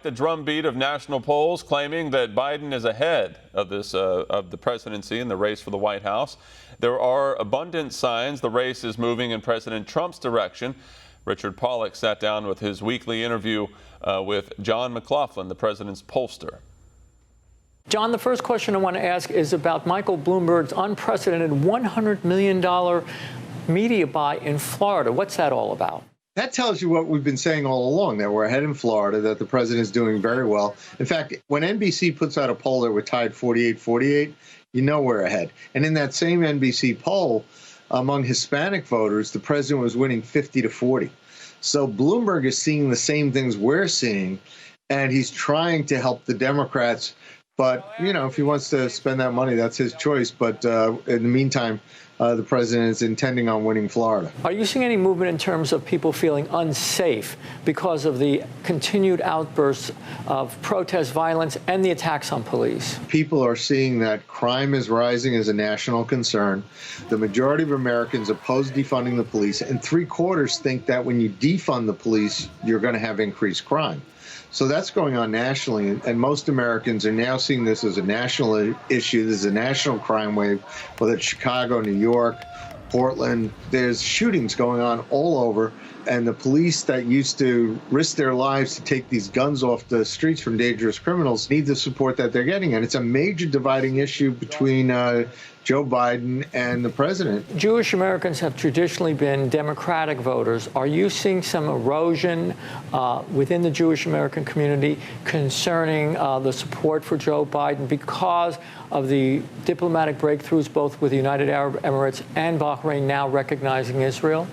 the drumbeat of national polls claiming that Biden is ahead of the presidency in the race for the White House. There are abundant signs the race is moving in President Trump's direction. Richard Pollock sat down with his weekly interview with John McLaughlin, the president's pollster. John, the first question I want to ask is about Michael Bloomberg's unprecedented $100 million media buy in Florida. What's that all about? That tells you what we've been saying all along, that we're ahead in Florida, that the president is doing very well. In fact, when NBC puts out a poll that we're tied 48-48, you know we're ahead. And in that same NBC poll, among Hispanic voters, the president was winning 50-40. So Bloomberg is seeing the same things we're seeing, and he's trying to help the Democrats. But, you know, if he wants to spend that money, that's his choice. But in the meantime, the president is intending on winning Florida. Are you seeing any movement in terms of people feeling unsafe because of the continued outbursts of protest violence and the attacks on police? People are seeing that crime is rising as a national concern. The majority of Americans oppose defunding the police, and 3/4 think that when you defund the police, you're going to have increased crime. So that's going on nationally, and most Americans are now seeing this as a national issue. This is a national crime wave, whether it's Chicago, New York, Portland. There's shootings going on all over, and the police that used to risk their lives to take these guns off the streets from dangerous criminals need the support that they're getting. And it's a major dividing issue between Joe Biden and the president. Jewish Americans have traditionally been Democratic voters. Are you seeing some erosion within the Jewish American community concerning the support for Joe Biden because of the diplomatic breakthroughs both with the United Arab Emirates and Bahrain now recognizing Israel?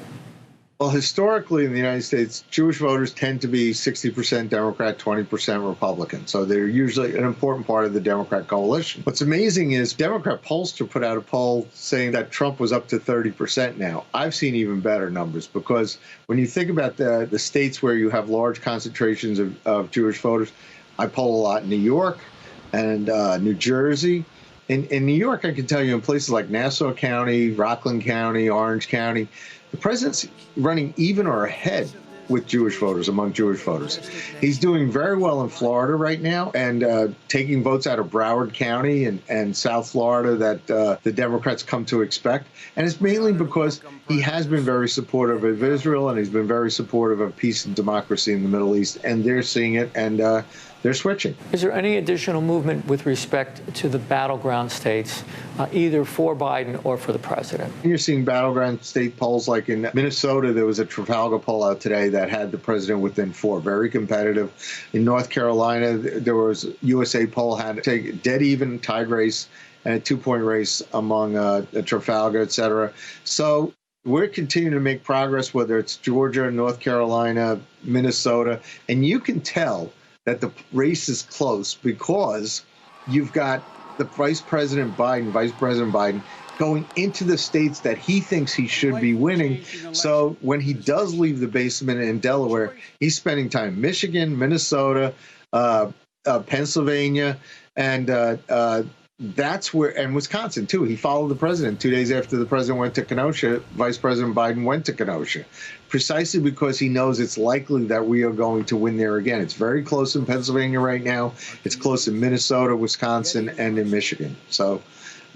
Well, historically in the United States, Jewish voters tend to be 60% Democrat, 20% Republican. So they're usually an important part of the Democrat coalition. What's amazing is Democrat pollster put out a poll saying that Trump was up to 30% now. I've seen even better numbers, because when you think about the states where you have large concentrations of Jewish voters, I poll a lot in New York and New Jersey. In New York, I can tell you in places like Nassau County, Rockland County, Orange County, the president's running even or ahead with Jewish voters, among Jewish voters. He's doing very well in Florida right now, and taking votes out of Broward County and South Florida that the Democrats come to expect. And it's mainly because he has been very supportive of Israel, and he's been very supportive of peace and democracy in the Middle East. And they're seeing it, and they're switching. Is there any additional movement with respect to the battleground states, either for Biden or for the president? You're seeing battleground state polls like in Minnesota. There was a Trafalgar poll out today that had the president within 4, very competitive. In North Carolina, there was USA poll had a dead even tied race and a 2-point race among Trafalgar, et cetera. So we're continuing to make progress, whether it's Georgia, North Carolina, Minnesota, and you can tell that the race is close because you've got the Vice President Biden going into the states that he thinks he should be winning. So when he does leave the basement in Delaware, he's spending time in Michigan, Minnesota, Pennsylvania, and that's where, and Wisconsin too. He followed the president 2 days after the president went to Kenosha. Vice President Biden went to Kenosha, precisely because he knows it's likely that we are going to win there again. It's very close in Pennsylvania right now. It's close in Minnesota, Wisconsin, and in Michigan. So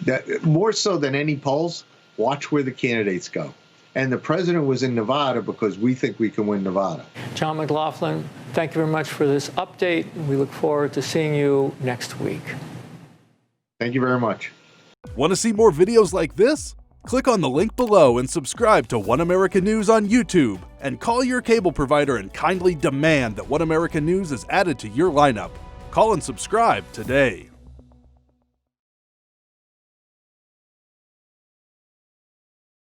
that, more so than any polls, watch where the candidates go. And the president was in Nevada because we think we can win Nevada. John McLaughlin, thank you very much for this update. We look forward to seeing you next week. Thank you very much. Want to see more videos like this? Click on the link below and subscribe to One American News on YouTube, and call your cable provider and kindly demand that One American News is added to your lineup. Call and subscribe today.